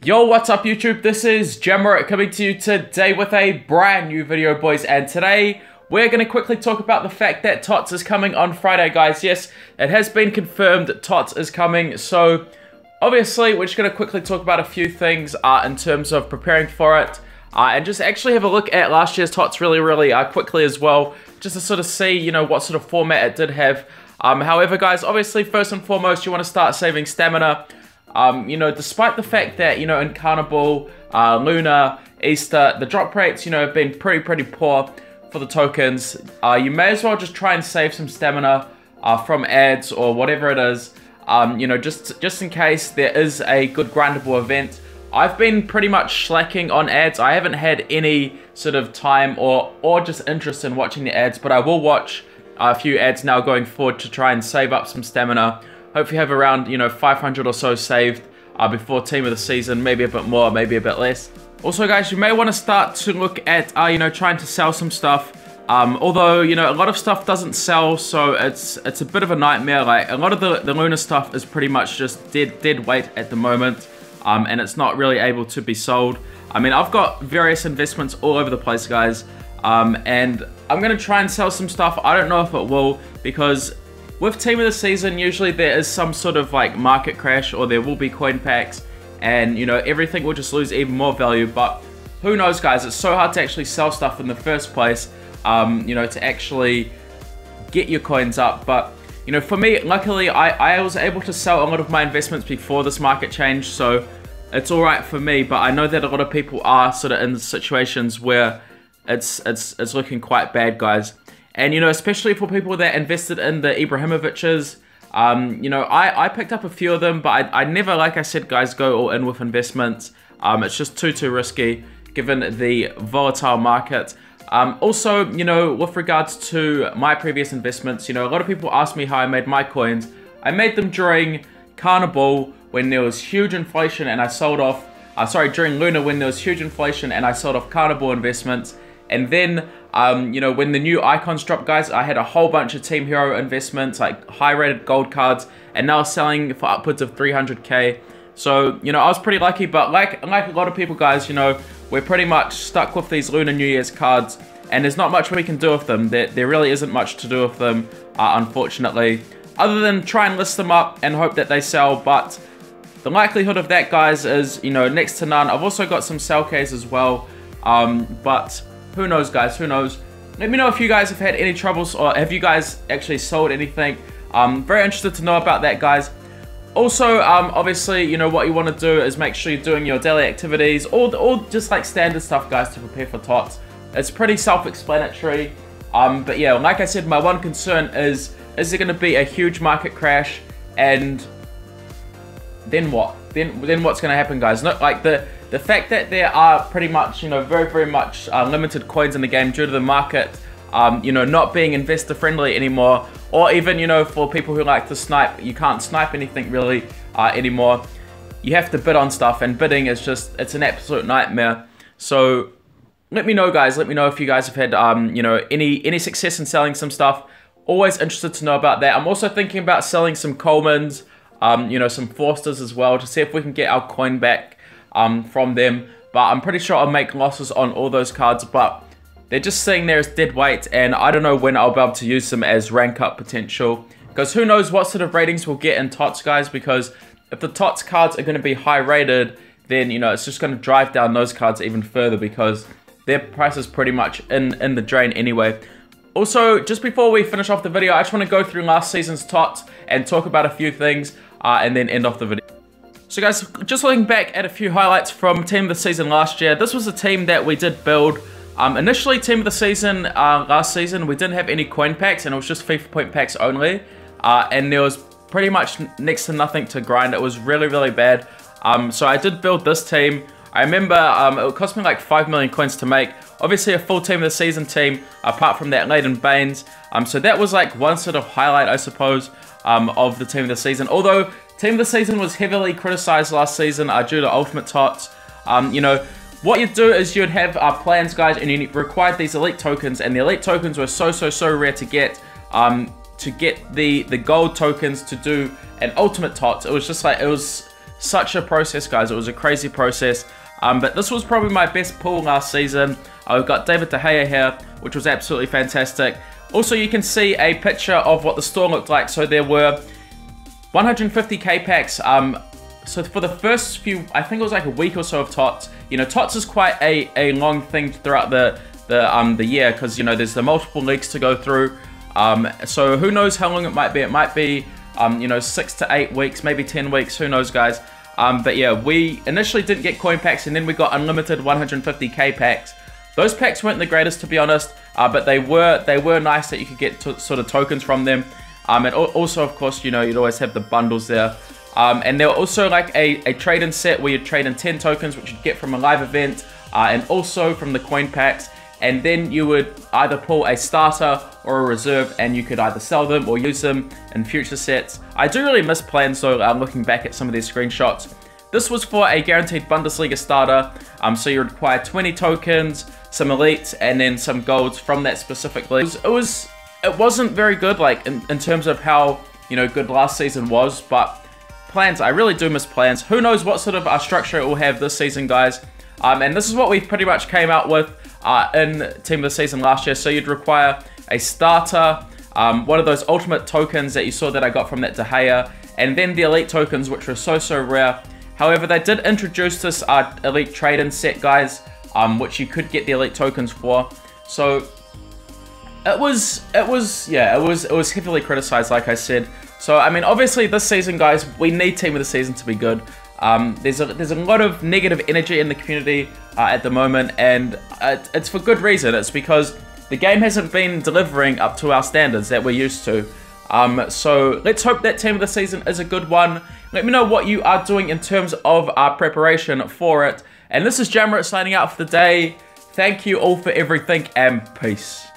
Yo, what's up YouTube? This is Jammerit coming to you today with a brand new video, boys, and today we're going to quickly talk about the fact that TOTS is coming on Friday, guys. Yes, it has been confirmed that TOTS is coming, so obviously we're just going to quickly talk about a few things in terms of preparing for it, and just actually have a look at last year's TOTS really quickly as well, just to sort of see, you know, what sort of format it did have. However, guys, obviously first and foremost you want to start saving stamina. You know, despite the fact that, you know, in Carnival, Lunar, Easter, the drop rates, you know, have been pretty poor for the tokens, you may as well just try and save some stamina from ads or whatever it is, you know, just in case there is a good grindable event. I've been pretty much slacking on ads. I haven't had any sort of time or just interest in watching the ads, but I will watch a few ads now going forward to try and save up some stamina. Hopefully have around, you know, 500 or so saved before team of the season, maybe a bit more, maybe a bit less. Also, guys, you may want to start to look at, you know, trying to sell some stuff. Although, you know, a lot of stuff doesn't sell, so it's a bit of a nightmare. Like, a lot of the Lunar stuff is pretty much just dead weight at the moment, and it's not really able to be sold. I mean, I've got various investments all over the place, guys, and I'm going to try and sell some stuff. I don't know if it will, because with team of the season, usually there is some sort of like market crash, or there will be coin packs, and you know, everything will just lose even more value. But who knows, guys? It's so hard to actually sell stuff in the first place, you know, to actually get your coins up. But you know, for me, luckily I was able to sell a lot of my investments before this market change, so it's all right for me. But I know that a lot of people are sort of in situations where it's looking quite bad, guys. And, you know, especially for people that invested in the Ibrahimoviches, you know, I picked up a few of them, but I never, like I said, guys, go all in with investments. It's just too risky, given the volatile market. Also, you know, with regards to my previous investments, you know, a lot of people ask me how I made my coins. I made them during Carnival, when there was huge inflation, and I sold off, sorry, during Lunar, when there was huge inflation, and I sold off Carnival investments. And then, you know, when the new icons dropped, guys, I had a whole bunch of Team Hero investments, like high-rated gold cards, and now selling for upwards of 300k. So, you know, I was pretty lucky, but like a lot of people, guys, you know, we're pretty much stuck with these Lunar New Year's cards, and there's not much we can do with them. There really isn't much to do with them, unfortunately, other than try and list them up and hope that they sell. But the likelihood of that, guys, is, you know, next to none. I've also got some sell Ks as well, but who knows, guys, who knows? Let me know if you guys have had any troubles, or have you guys actually sold anything. Very interested to know about that, guys. Also, obviously, you know, what you want to do is make sure you're doing your daily activities, or just like standard stuff, guys, to prepare for TOTS. It's pretty self-explanatory. But yeah, like I said, my one concern is there going to be a huge market crash, and then what? Then what's going to happen, guys? Not like the fact that there are pretty much, you know, very much limited coins in the game due to the market, you know, not being investor friendly anymore, or even, you know, for people who like to snipe, you can't snipe anything really anymore. You have to bid on stuff, and bidding is just, it's an absolute nightmare. So let me know, guys. Let me know if you guys have had, you know, any success in selling some stuff. Always interested to know about that. I'm also thinking about selling some Colemans, you know, some Forsters as well, to see if we can get our coin back from them. But I'm pretty sure I'll make losses on all those cards, but they're just sitting there as dead weight, and I don't know when I'll be able to use them as rank up potential, because who knows what sort of ratings we'll get in TOTS, guys. Because if the TOTS cards are going to be high rated, then, you know, it's just going to drive down those cards even further, because their price is pretty much in the drain anyway. Also, just before we finish off the video, I just want to go through last season's TOTS and talk about a few things, and then end off the video. So, guys, just looking back at a few highlights from Team of the Season last year, this was a team that we did build. Initially, Team of the Season last season, we didn't have any coin packs, and it was just FIFA point packs only. And there was pretty much next to nothing to grind. It was really bad. So I did build this team. I remember it cost me like 5 million coins to make. Obviously, a full Team of the Season team, apart from that Laden Baines. So that was like one sort of highlight, I suppose, of the Team of the Season. Although Team of the Season was heavily criticized last season due to Ultimate TOTS. You know, what you'd do is you'd have plans, guys, and you required these elite tokens, and the elite tokens were so rare to get. To get the gold tokens to do an Ultimate TOTS, it was just like, it was such a process, guys. It was a crazy process. But this was probably my best pull last season. I've got David De Gea here, which was absolutely fantastic. Also, you can see a picture of what the store looked like. So there were 150k packs. So for the first few, I think it was like a week or so of TOTS. You know, TOTS is quite a long thing throughout the year, because, you know, there's the multiple leagues to go through. So who knows how long it might be. It might be, you know, 6 to 8 weeks, maybe 10 weeks. Who knows, guys? But yeah, we initially didn't get coin packs, and then we got unlimited 150k packs. Those packs weren't the greatest, to be honest, but they were nice that you could get sort of tokens from them. And also, of course, you know, you'd always have the bundles there. And there were also like a trade-in set where you'd trade in 10 tokens, which you'd get from a live event, and also from the coin packs. And then you would either pull a starter or a reserve, and you could either sell them or use them in future sets. I do really miss plans, though, looking back at some of these screenshots. This was for a guaranteed Bundesliga starter, so you require 20 tokens, some elites, and then some golds from that specific league. It wasn't very good, like in terms of how, you know, good last season was, but plans, I really do miss plans. Who knows what sort of structure it will have this season, guys. And this is what we pretty much came out with in Team of the Season last year. So you'd require a starter, one of those ultimate tokens that you saw that I got from that De Gea, and then the elite tokens, which were so rare. However, they did introduce this elite trade-in set, guys, which you could get the elite tokens for. So it was heavily criticized, like I said. So I mean, obviously this season, guys, we need Team of the Season to be good. There's a lot of negative energy in the community at the moment, and it's for good reason. It's because the game hasn't been delivering up to our standards that we're used to. So let's hope that Team of the Season is a good one. Let me know what you are doing in terms of our preparation for it. And this is Jammerit signing out for the day. Thank you all for everything, and peace.